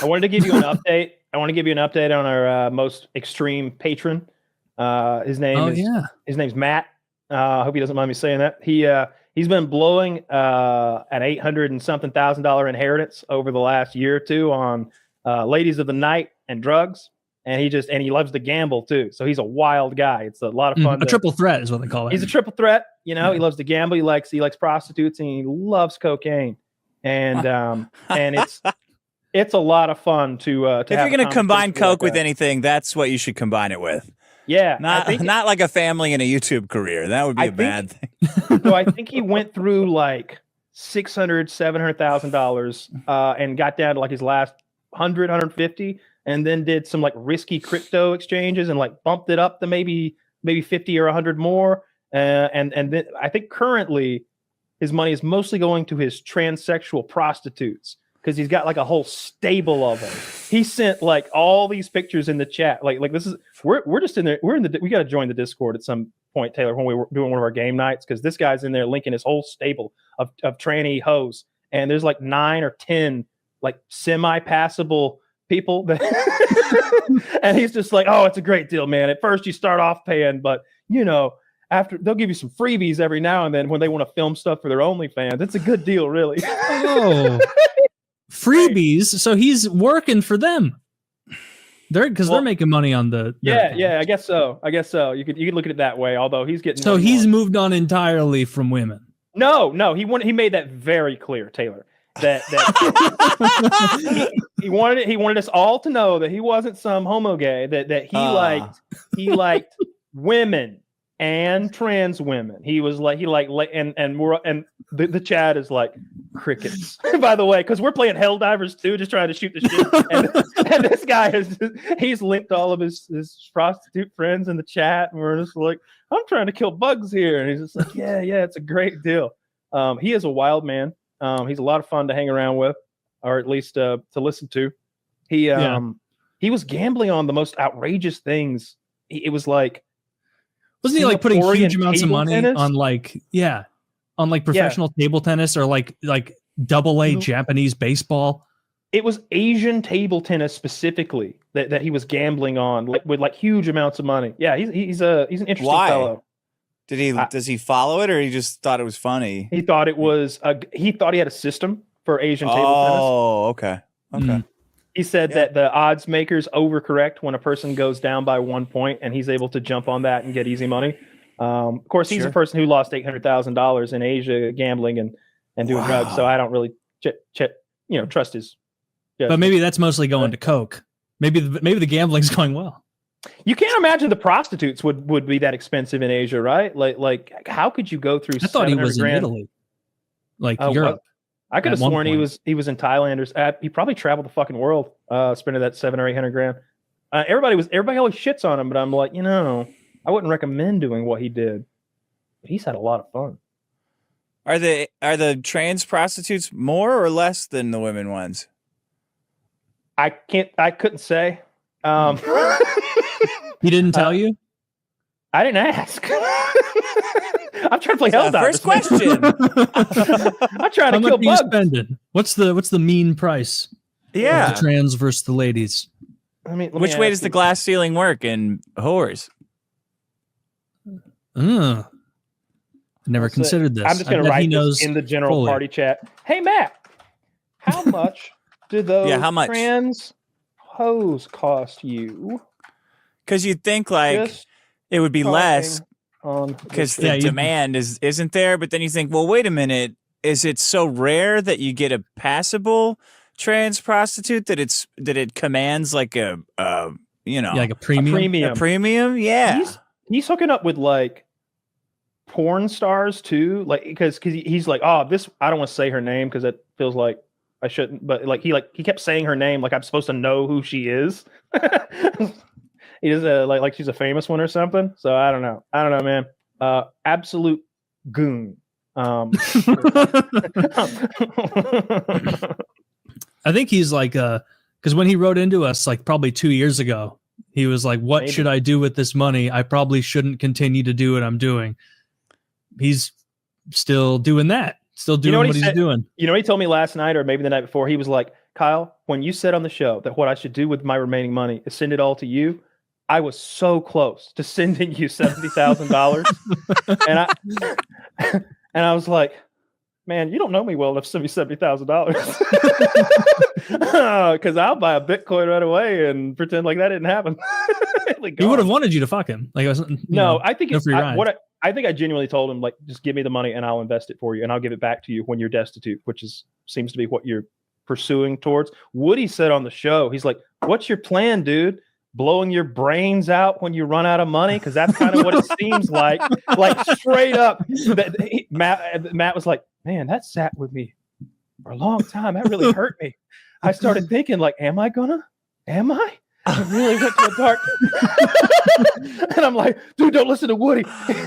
I wanted to give you an update. I want to give you an update on our most extreme patron. His name's Matt. I hope he doesn't mind me saying that. He's been blowing an $800 and something thousand inheritance over the last year or two on ladies of the night and drugs. And he loves to gamble too. So he's a wild guy. It's a lot of fun. A triple threat is what they call it. He's a triple threat. He loves to gamble. He likes prostitutes and he loves cocaine. And it's a lot of fun to if you're going to combine coke with anything, that's what you should combine it with. Yeah, not like a family and a YouTube career. That would be a bad thing. So I think he went through like $600,000-$700,000 and got down to like his last 150, and then did some like risky crypto exchanges and like bumped it up to maybe 50 or 100 more. And then I think currently his money is mostly going to his transsexual prostitutes, because he's got like a whole stable of them. He sent like all these pictures in the chat. Like this is we're just in there. We got to join the Discord at some point, Taylor, when we were doing one of our game nights, because this guy's in there linking his whole stable of tranny hoes, and there's like 9 or 10 like semi-passable people that and he's just like, oh, it's a great deal, man. At first you start off paying, but after they'll give you some freebies every now and then when they want to film stuff for their OnlyFans. It's a good deal, really. Oh. Freebies, so he's working for them. They're making money on the I guess so. You could look at it that way. Although he's getting he's moved on entirely from women. No, he made that very clear, Taylor. That he wanted us all to know that he wasn't some homo gay. That he liked women and trans women. He was like the chat is like crickets, by the way, because we're playing Helldivers too, just trying to shoot the shit. And this guy he's linked all of his prostitute friends in the chat, and we're just like, I'm trying to kill bugs here, and he's just like, yeah, it's a great deal. He is a wild man. He's a lot of fun to hang around with, or at least to listen to. He was gambling on the most outrageous things. It was like, wasn't he like putting huge amounts of money on professional table tennis, or like AA Japanese baseball? It was Asian table tennis specifically that he was gambling on, with like huge amounts of money. Yeah, he's an interesting fellow. Does he follow it, or he just thought it was funny? He thought it was he thought he had a system for Asian table tennis. Oh, okay. He said that the odds makers overcorrect when a person goes down by 1 point, and he's able to jump on that and get easy money. Of course, he's a person who lost $800,000 in Asia gambling and doing drugs. So I don't really trust his. But maybe that's mostly going to coke. Maybe the gambling's going well. You can't imagine the prostitutes would be that expensive in Asia, right? Like how could you go through? I thought he was in Italy, like Europe. I could have sworn he was in Thailand, or he probably traveled the fucking world, spending that $700,000 or $800,000. Everybody always shits on him, but I'm like, I wouldn't recommend doing what he did. But he's had a lot of fun. Are the trans prostitutes more or less than the women ones? I couldn't say. He didn't tell you? I didn't ask. I'm trying to play Helldivers. First question. I'm trying to kill bugs. Spending? What's the mean price? Yeah, the trans versus the ladies. Which way does the glass ceiling work in whores? Never considered this. I'm just going to write this in the general party chat. Hey Matt, how much do those trans hoes cost you? Because you'd think like it would be less. Because the demand isn't there, but then you think, well, wait a minute, is it so rare that you get a passable trans prostitute that it commands like a like a premium? Yeah, he's hooking up with like porn stars too, like because he's like, oh, this, I don't want to say her name because it feels like I shouldn't, but like he kept saying her name like I'm supposed to know who she is. He is like she's a famous one or something. So I don't know, man. Absolute goon. I think he's like because when he wrote into us like probably 2 years ago, he was like, what should I do with this money? I probably shouldn't continue to do what I'm doing. He's still doing that. Still doing what he's doing. He told me last night or maybe the night before, he was like, Kyle, when you said on the show that what I should do with my remaining money is send it all to you, I was so close to sending you $70,000, and I was like, man, you don't know me well enough to send me $70,000, because I'll buy a Bitcoin right away and pretend like that didn't happen. He would have wanted you to fuck him. Like, I think I think I genuinely told him, like, just give me the money and I'll invest it for you and I'll give it back to you when you're destitute, which seems to be what you're pursuing towards. Woody said on the show, he's like, what's your plan, dude? Blowing your brains out when you run out of money? Because that's kind of what it seems like. Like, straight up. Matt was like, man, that sat with me for a long time. That really hurt me. I started thinking, like, am I? It really went to a dark. And I'm like, dude, don't listen to Woody.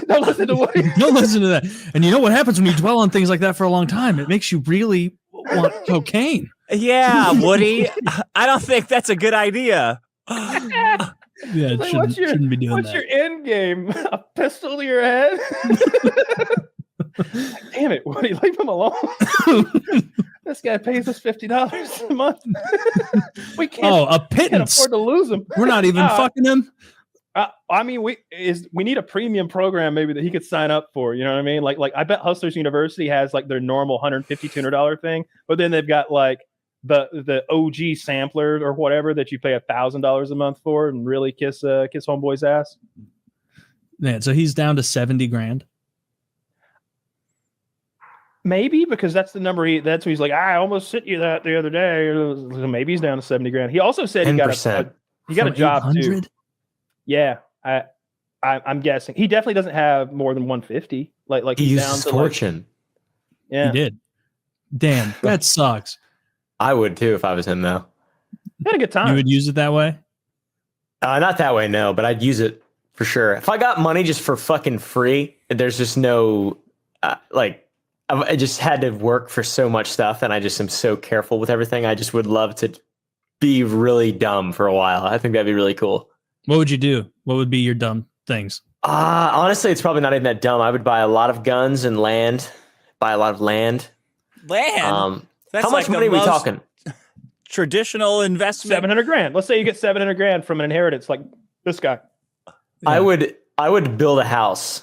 Don't listen to that. And you know what happens when you dwell on things like that for a long time? It makes you really want cocaine. Yeah, Woody. I don't think that's a good idea. Yeah, it like, shouldn't be doing what's that. Your end game? A pistol to your head? Like, damn it, Woody, leave him alone. This guy pays us $50 a month. We can't afford to lose him. We're not even fucking him. I mean, we need a premium program maybe that he could sign up for. You know what I mean? Like I bet Hustlers University has like their normal $150, $200 thing, but then they've got like the OG sampler or whatever that you pay $1,000 a month for and really kiss homeboy's ass. Man, so he's down to $70,000. Maybe, because that's the number that's what he's like, I almost sent you that the other day. Maybe he's down to $70,000. He also said 10%. he got a job 800? Too. Yeah, I'm guessing he definitely doesn't have more than 150. Like he used his fortune. Yeah, he did. Damn, that sucks. I would too if I was him, though. He had a good time. You would use it that way? Not that way, no, but I'd use it for sure. If I got money just for fucking free, there's just no I just had to work for so much stuff, and I just am so careful with everything. I just would love to be really dumb for a while. I think that'd be really cool. What would you do? What would be your dumb things? Honestly, it's probably not even that dumb. I would buy a lot of guns and land. Buy a lot of land. Land? That's how much money are we talking? Traditional investment. $700,000. Let's say you get $700,000 from an inheritance, like this guy. Yeah. I would build a house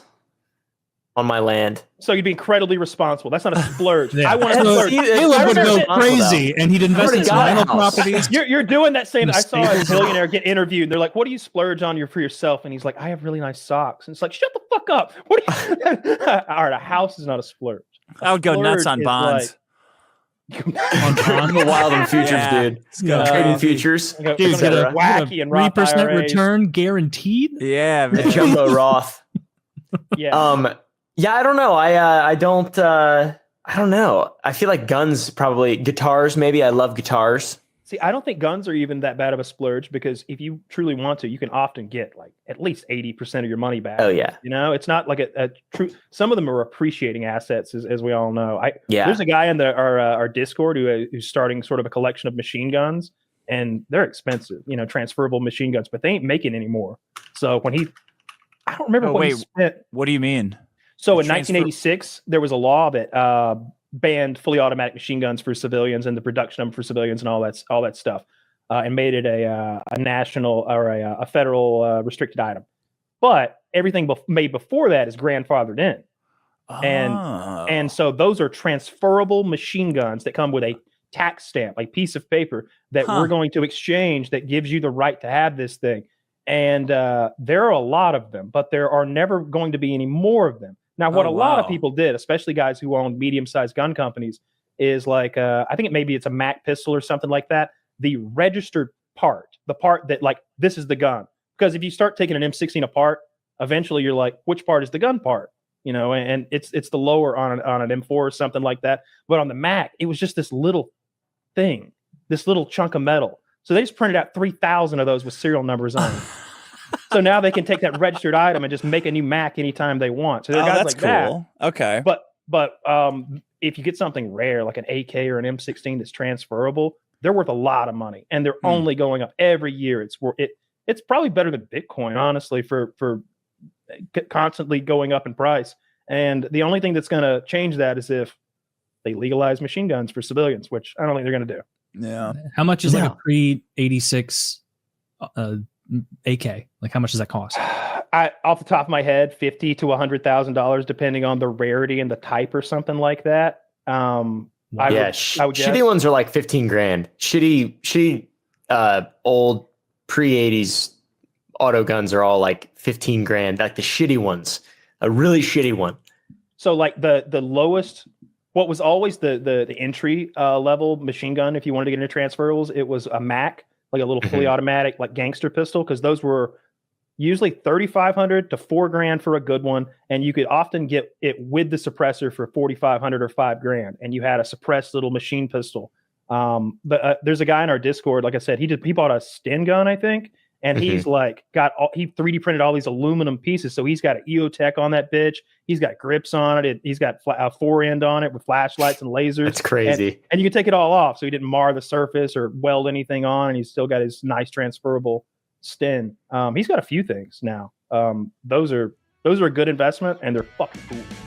on my land. So you'd be incredibly responsible. That's not a splurge. Yeah. I want to splurge. Caleb would go crazy, and he'd invest in some rental properties. You're doing that same. I saw a billionaire get interviewed, and they're like, "What do you splurge on for yourself?" And he's like, "I have really nice socks." And it's like, "Shut the fuck up!" What do you? All right, a house is not a splurge. I would go nuts on bonds. On wild and futures, dude. Trading futures. Dude, get a wacky and 3% return guaranteed. Yeah, man. Jumbo Roth. Yeah. Yeah, I don't know. I don't know. I feel like guns, probably guitars. Maybe I love guitars. See, I don't think guns are even that bad of a splurge, because if you truly want to, you can often get like at least 80% of your money back. Oh yeah. You know, it's not like a true. Some of them are appreciating assets, as we all know. There's a guy in our Discord who's starting sort of a collection of machine guns, and they're expensive. You know, transferable machine guns, but they ain't making any more. So when I don't remember he spent. What do you mean? So in 1986, there was a law that banned fully automatic machine guns for civilians and the production of them for civilians and all that stuff, and made it a national or a federal restricted item. But everything made before that is grandfathered in, and so those are transferable machine guns that come with a tax stamp, a piece of paper that we're going to exchange that gives you the right to have this thing. And there are a lot of them, but there are never going to be any more of them. Now, what a lot of people did, especially guys who own medium-sized gun companies, is like, I think it's a Mac pistol or something like that. The registered part, the part that like, this is the gun. Because if you start taking an M16 apart, eventually you're like, which part is the gun part? You know, and it's the lower on an M4 or something like that. But on the Mac, it was just this little thing, this little chunk of metal. So they just printed out 3,000 of those with serial numbers on them. So now they can take that registered item and just make a new Mac anytime they want. So there are guys like cool. that. Okay. But if you get something rare like an AK or an M16 that's transferable, they're worth a lot of money, and they're only going up every year. It's probably better than Bitcoin, honestly, for constantly going up in price. And the only thing that's going to change that is if they legalize machine guns for civilians, which I don't think they're going to do. Yeah. How much is like a pre-86 AK? Like how much does that cost? Off the top of my head, $50,000 to $100,000, depending on the rarity and the type or something like that. I would shitty guess. ones are like 15 grand. Shitty old pre-80s auto guns are all like 15 grand. Like the shitty ones, a really shitty one. So like the lowest, what was always the entry level machine gun, if you wanted to get into transferables, it was a Mac, like a little fully automatic like gangster pistol, because those were usually $3,500 to $4,000 for a good one, and you could often get it with the suppressor for $4,500 or $5,000, and you had a suppressed little machine pistol. But there's a guy in our Discord, like I said, he bought a Sten gun, I think, and he's like he 3D printed all these aluminum pieces, so he's got an EOTech on that bitch. He's got grips on it. He's got a fore end on it with flashlights and lasers. That's crazy. And you can take it all off, so he didn't mar the surface or weld anything on, and he's still got his nice transferable Sten. He's got a few things now. Those are a good investment, and they're fucking cool.